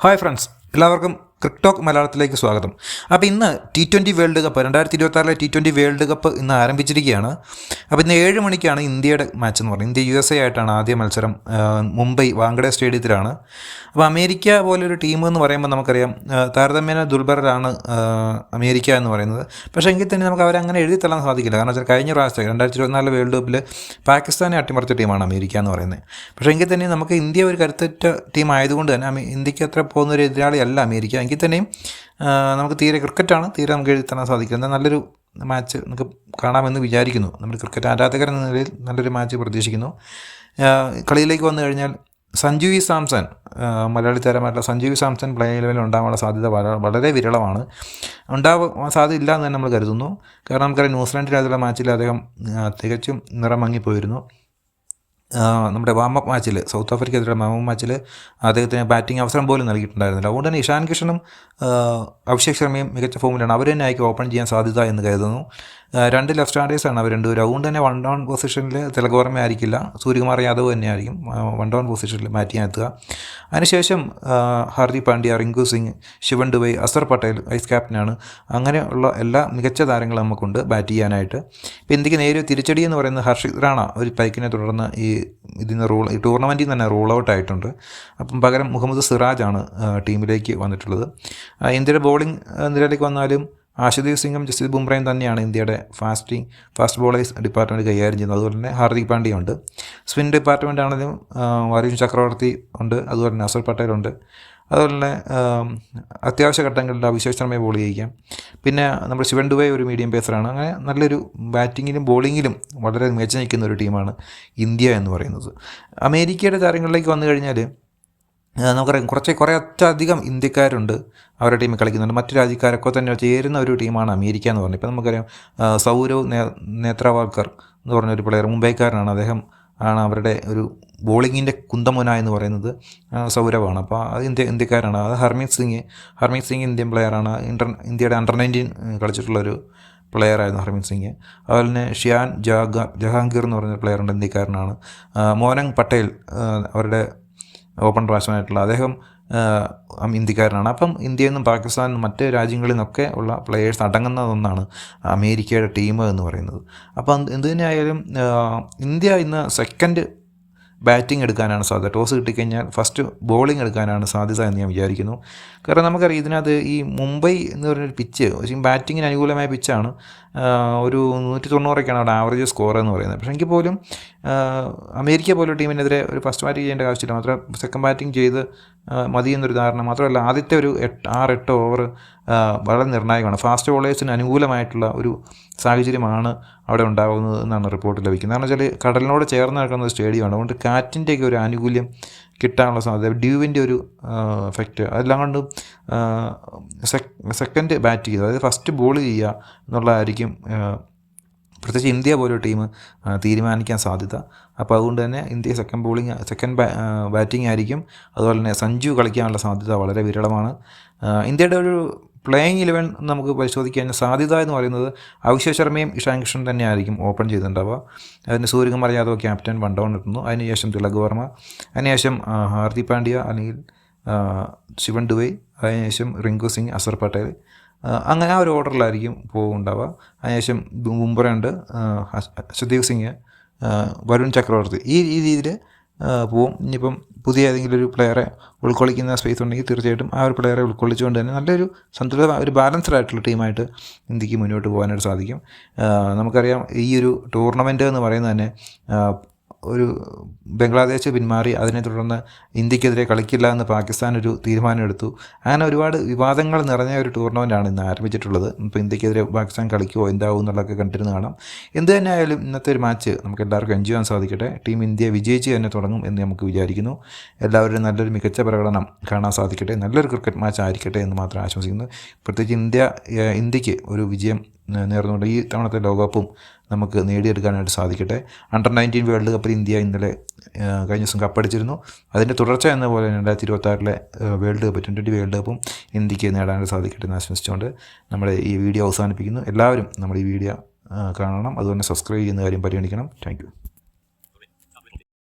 Hi friends, എല്ലാവർക്കും ക്രിക്ടോക്ക് മലയാളത്തിലേക്ക് സ്വാഗതം. അപ്പോൾ ഇന്ന് T20 world cup 2026 T20 world cup ഇന്ന് ആരംഭിച്ചിരിക്കുകയാണ്. അപ്പോൾ ഇന്ന് 7 മണിക്കാണ് ഇന്ത്യയുടെ മാച്ച് എന്ന് പറയുന്നത്. ഇന്ത്യ USA ആയിട്ടാണ് ആദ്യ മത്സരം. മുംബൈ വാങ്കഡെ സ്റ്റേഡിയത്തിലാണ്. അപ്പോൾ അമേരിക്ക പോലൊരു ടീം എന്ന് പറയുമ്പോൾ നമുക്കറിയാം താരതമ്യേന ദുർബലരാണ് അമേരിക്ക എന്ന് പറയുന്നത്. പക്ഷേ എങ്കിൽ തന്നെ നമുക്ക് അവരങ്ങനെ എഴുതി തള്ളാൻ സാധിക്കില്ല. കാരണം വെച്ചാൽ കഴിഞ്ഞ പ്രാവശ്യം 2024 വേൾഡ് കപ്പിൽ പാകിസ്ഥാനെ അട്ടിമറിച്ച ടീമാണ് അമേരിക്ക എന്ന് പറയുന്നത്. പക്ഷേ എങ്കിൽ തന്നെ നമുക്ക് ഇന്ത്യ ഒരു കരുത്തുറ്റ ടീം ആയതുകൊണ്ട് തന്നെ ഇന്ത്യക്ക് അത്ര പോകുന്നൊരു എതിരാളിയല്ല അമേരിക്ക. എങ്കിൽ തന്നെയും നമുക്ക് ക്രിക്കറ്റാണ് തീരെ നമുക്ക് എഴുതി തരാൻ സാധിക്കും. എന്നാൽ നല്ലൊരു മാച്ച് നമുക്ക് കാണാമെന്ന് വിചാരിക്കുന്നു. നമ്മൾ ക്രിക്കറ്റ് ആരാധകർ എന്ന നിലയിൽ നല്ലൊരു മാച്ച് പ്രതീക്ഷിക്കുന്നു. കളിയിലേക്ക് വന്നു കഴിഞ്ഞാൽ സഞ്ജു വി സാംസൺ, മലയാളി താരമായിട്ടുള്ള സഞ്ജു വി സാംസൺ പ്ലേ ലെവലിൽ ഉണ്ടാകാനുള്ള സാധ്യത വളരെ വിരളമാണ്. ഉണ്ടാവാൻ സാധ്യത ഇല്ല എന്ന് തന്നെ നമ്മൾ കരുതുന്നു. കാരണം നമുക്കറിയാം ന്യൂസിലാൻഡിനകത്തുള്ള മാച്ചിൽ അദ്ദേഹം തികച്ചും നിറം മങ്ങിപ്പോയിരുന്നു. നമ്മുടെ വാമപ്പ് മാച്ചിൽ, സൗത്ത് ആഫ്രിക്കയ്ക്കെതിരെ വാമപ്പ് മാച്ചിൽ അദ്ദേഹത്തിന് ബാറ്റിംഗ് അവസരം പോലും നൽകിയിട്ടുണ്ടായിരുന്നില്ല. അതുകൊണ്ട് തന്നെ ഇഷാൻ കിഷനും അഭിഷേക് ശർമ്മയും മികച്ച ഫോമിലാണ്. അവർ തന്നെ ആയിരിക്കും ഓപ്പൺ ചെയ്യാൻ സാധ്യത എന്ന് കരുതുന്നു. 2 ലെഫ്റ്റ് ഹാൻഡേഴ്സാണ് അവർ രണ്ടുപേരും. അതുകൊണ്ട് തന്നെ 1 ഡൗൺ പൊസിഷനിൽ തിലക് വർമ്മ ആയിരിക്കില്ല, സൂര്യകുമാർ യാദവ് തന്നെയായിരിക്കും 1 ഡൗൺ പൊസിഷനിൽ ബാറ്റിംഗ് എത്തുക. അതിനുശേഷം ഹാർദിക് പാണ്ഡ്യ, റിങ്കു സിംഗ്, ശിവൻ ദുബൈ, അസർ പട്ടേൽ വൈസ് ക്യാപ്റ്റനാണ്. അങ്ങനെയുള്ള എല്ലാ മികച്ച താരങ്ങളും നമുക്കുണ്ട് ബാറ്റ് ചെയ്യാനായിട്ട്. ഇപ്പോൾ ഇന്ത്യക്ക് നേരെ തിരിച്ചടി എന്ന് പറയുന്നത് ഹർഷിത് റാണ ഒരു പരിക്കിനെ തുടർന്ന് ഈ ടൂർണമെൻറ്റിൽ തന്നെ റൂൾ ഔട്ട് ആയിട്ടുണ്ട്. അപ്പം പകരം മുഹമ്മദ് സിറാജാണ് ടീമിലേക്ക് വന്നിട്ടുള്ളത്. ഇന്ത്യയുടെ ബോളിംഗ് നിരയിലേക്ക് വന്നാലും ആശുദീപ് സിംഗും ജസ്പ്രീത് ബുംറയും തന്നെയാണ് ഇന്ത്യയുടെ ഫാസ്റ്റ് ബോളേഴ്സ് ഡിപ്പാർട്ട്മെൻറ്റ് കൈകാര്യം ചെയ്യുന്നത്. അതുപോലെ തന്നെ ഹാർദിക് പാണ്ഡ്യ ഉണ്ട്. സ്പിൻ ഡിപ്പാർട്ട്മെൻ്റ് ആണെങ്കിലും വരുൺ ചക്രവർത്തി ഉണ്ട്. അതുപോലെ തന്നെ അസർ പട്ടേലുണ്ട്. അതുപോലെ തന്നെ അത്യാവശ്യ ഘട്ടങ്ങളിൽ അഭിഷേക് ശർമ്മയെ ബോൾ ചെയ്യിക്കാം. പിന്നെ നമ്മുടെ ശിവൻ ദുബൈ ഒരു മീഡിയം പേസറാണ്. അങ്ങനെ നല്ലൊരു ബാറ്റിങ്ങിലും ബോളിങ്ങിലും വളരെ മികച്ചു നിൽക്കുന്ന ഒരു ടീമാണ് ഇന്ത്യ എന്ന് പറയുന്നത്. അമേരിക്കയുടെ താരങ്ങളിലേക്ക് വന്നു കഴിഞ്ഞാൽ നമുക്കറിയാം കുറേ അധികം ഇന്ത്യക്കാരുണ്ട് അവരുടെ ടീമിൽ കളിക്കുന്നുണ്ട്. മറ്റു രാജ്യക്കാരൊക്കെ തന്നെ ചേരുന്ന ഒരു ടീമാണ് അമേരിക്ക എന്ന് പറഞ്ഞത്. ഇപ്പോൾ നമുക്കറിയാം സൗരവ് നേത്രാവാൾക്കർ എന്ന് പറഞ്ഞൊരു പ്ലെയർ, മുംബൈക്കാരനാണ്. അദ്ദേഹം ആണ് അവരുടെ ഒരു ബോളിങ്ങിൻ്റെ കുന്തമുന എന്ന് പറയുന്നത് സൗരവാണ്. അപ്പോൾ അത് ഇന്ത്യക്കാരാണ്. അത് ഹർമീത് സിംഗ് ഇന്ത്യൻ പ്ലെയറാണ്. ഇന്ത്യയുടെ അണ്ടർ-19 കളിച്ചിട്ടുള്ളൊരു പ്ലെയറായിരുന്നു ഹർമീത് സിംഗ്. അതുപോലെ തന്നെ ഷിയാൻ ജഹാംഗീർ എന്ന് പറഞ്ഞ പ്ലെയറുണ്ട്, ഇന്ത്യക്കാരനാണ്. മോനങ് പട്ടേൽ അവരുടെ ഓപ്പൺ ബാറ്റ്സ്മാനായിട്ടുള്ള അദ്ദേഹം ഇന്ത്യക്കാരനാണ്. അപ്പം ഇന്ത്യയിൽ നിന്നും പാകിസ്ഥാനിൽ നിന്നും മറ്റ് രാജ്യങ്ങളിൽ നിന്നൊക്കെ ഉള്ള പ്ലെയേഴ്സ് അടങ്ങുന്നതൊന്നാണ് അമേരിക്കയുടെ ടീം എന്ന് പറയുന്നത്. അപ്പം എന്തു തന്നെയായാലും ഇന്ത്യ ഇന്ന് സെക്കൻഡ് ബാറ്റിംഗ് എടുക്കാനാണ് സാധ്യത. ടോസ് കിട്ടിക്കഴിഞ്ഞാൽ ഫസ്റ്റ് ബോളിംഗ് എടുക്കാനാണ് സാധ്യത എന്ന് ഞാൻ വിചാരിക്കുന്നു. കാരണം നമുക്കറിയാം ഇതിനകത്ത് ഈ മുംബൈ എന്ന് പറഞ്ഞൊരു പിച്ച് ബാറ്റിങ്ങിന് അനുകൂലമായ പിച്ചാണ്. ഒരു 190 അവിടെ ആവറേജ് സ്കോർ എന്ന് പറയുന്നത്. പക്ഷേ എങ്കിൽ പോലും അമേരിക്ക പോലൊരു ടീമിനെതിരെ ഒരു ഫസ്റ്റ് ബാറ്റിംഗ് ചെയ്യേണ്ട ആവശ്യമില്ല. മാത്രം സെക്കൻഡ് ബാറ്റിംഗ് ചെയ്ത് മതി എന്നൊരു ധാരണ. മാത്രമല്ല ആദ്യത്തെ ഒരു 6-8 ഓവർ വളരെ നിർണായകമാണ്. ഫാസ്റ്റ് ബോളേഴ്സിന് അനുകൂലമായിട്ടുള്ള ഒരു സാഹചര്യമാണ് അവിടെ ഉണ്ടാകുന്നത് എന്നാണ് റിപ്പോർട്ട് ലഭിക്കുന്നത്. കാരണം വെച്ചാൽ കടലിനോട് ചേർന്ന് നിൽക്കുന്ന ഒരു സ്റ്റേഡിയമാണ്. അതുകൊണ്ട് കാറ്റിൻ്റെയൊക്കെ ഒരു ആനുകൂല്യം കിട്ടാനുള്ള സാധ്യത, ഡ്യൂവിൻ്റെ ഒരു എഫക്റ്റ്, അതെല്ലാം കൊണ്ട് സെക്കൻഡ് ബാറ്റ് ചെയ്യുക, അതായത് ഫസ്റ്റ് ബോൾ ചെയ്യുക എന്നുള്ളതായിരിക്കും പ്രത്യേകിച്ച് ഇന്ത്യ പോലൊരു ടീം തീരുമാനിക്കാൻ സാധ്യത. അപ്പോൾ അതുകൊണ്ട് തന്നെ ഇന്ത്യ സെക്കൻഡ് ബാറ്റിംഗ് ആയിരിക്കും. അതുപോലെ തന്നെ സഞ്ജു കളിക്കാനുള്ള സാധ്യത വളരെ വിരളമാണ്. ഇന്ത്യയുടെ ഒരു പ്ലേയിങ് 11 നമുക്ക് പരിശോധിക്കാൻ സാധ്യത എന്ന് പറയുന്നത് അഭിഷേക് ശർമ്മയും ഇഷാൻ കിഷൻ തന്നെ ആയിരിക്കും ഓപ്പൺ ചെയ്തിട്ടുണ്ടാവുക. അതിന് സൂര്യകുമാർ യാദവ് ക്യാപ്റ്റൻ 1 ഡൗൺ എത്തുന്നു. അതിനുശേഷം തിലക് വർമ്മ, അതിനുശേഷം ഹാർദിക് പാണ്ഡ്യ, അല്ലെങ്കിൽ ശിവൻ ദുബൈ, അതിനുശേഷം റിങ്കു സിംഗ്, അസർ പട്ടേൽ, അങ്ങനെ ആ ഒരു ഓർഡറിലായിരിക്കും പോകുന്നുണ്ടാവുക. അതിനുശേഷം ബുംറയുണ്ട്, അർഷദീപ് സിംഗ്, വരുൺ ചക്രവർത്തി, ഈ രീതിയിൽ പോവും. ഇനിയിപ്പം പുതിയ ഏതെങ്കിലും ഒരു പ്ലെയറെ ഉൾക്കൊള്ളിക്കുന്ന സ്പേസ് ഉണ്ടെങ്കിൽ തീർച്ചയായിട്ടും ആ ഒരു പ്ലെയറെ ഉൾക്കൊള്ളിച്ചുകൊണ്ട് തന്നെ നല്ലൊരു ഒരു ബാലൻസ്ഡ് ആയിട്ടുള്ള ടീമായിട്ട് ഇന്ത്യക്ക് മുന്നോട്ട് പോകാനായിട്ട് സാധിക്കും. നമുക്കറിയാം ഈ ഒരു ടൂർണമെൻറ്റ് എന്ന് പറയുന്നത് തന്നെ ഒരു ബംഗ്ലാദേശ് പിന്മാറി അതിനെ തുടർന്ന് ഇന്ത്യക്കെതിരെ കളിക്കില്ല എന്ന് പാകിസ്ഥാൻ ഒരു തീരുമാനമെടുത്തു. അങ്ങനെ ഒരുപാട് വിവാദങ്ങൾ നിറഞ്ഞ ഒരു ടൂർണമെൻറ്റാണ് ഇന്ന് ആരംഭിച്ചിട്ടുള്ളത്. ഇപ്പോൾ ഇന്ത്യക്കെതിരെ പാകിസ്ഥാൻ കളിക്കുമോ എന്താവും എന്നുള്ളതൊക്കെ കണ്ടിരുന്ന് കാണാം. എന്ത് തന്നെ ആയാലും ഇന്നത്തെ ഒരു മാച്ച് നമുക്ക് എല്ലാവർക്കും എൻജോയ് ചെയ്യാൻ സാധിക്കട്ടെ. ടീം ഇന്ത്യ വിജയിച്ച് തന്നെ തുടങ്ങും എന്ന് നമുക്ക് വിചാരിക്കുന്നു. എല്ലാവരും നല്ലൊരു മികച്ച പ്രകടനം കാണാൻ സാധിക്കട്ടെ, നല്ലൊരു ക്രിക്കറ്റ് മാച്ച് ആയിരിക്കട്ടെ എന്ന് മാത്രം ആശംസിക്കുന്നു. പ്രത്യേകിച്ച് ഇന്ത്യക്ക് ഒരു വിജയം നേർന്നുകൊണ്ട് ഈ തവണത്തെ ലോകകപ്പും നമുക്ക് നേടിയെടുക്കാനായിട്ട് സാധിക്കട്ടെ. അണ്ടർ-19 വേൾഡ് കപ്പിൽ ഇന്ത്യ ഇന്നലെ കഴിഞ്ഞ ദിവസം കപ്പടിച്ചിരുന്നു. അതിൻ്റെ തുടർച്ച എന്ന പോലെ 2026 വേൾഡ് കപ്പ് T20 വേൾഡ് കപ്പും ഇന്ത്യക്ക് നേടാനായിട്ട് സാധിക്കട്ടെ എന്ന് ആശംസിച്ചുകൊണ്ട് നമ്മുടെ ഈ വീഡിയോ അവസാനിപ്പിക്കുന്നു. എല്ലാവരും നമ്മുടെ ഈ വീഡിയോ കാണണം, അതുപോലെ സബ്സ്ക്രൈബ് ചെയ്യുന്ന കാര്യം പരിഗണിക്കണം. Thank you.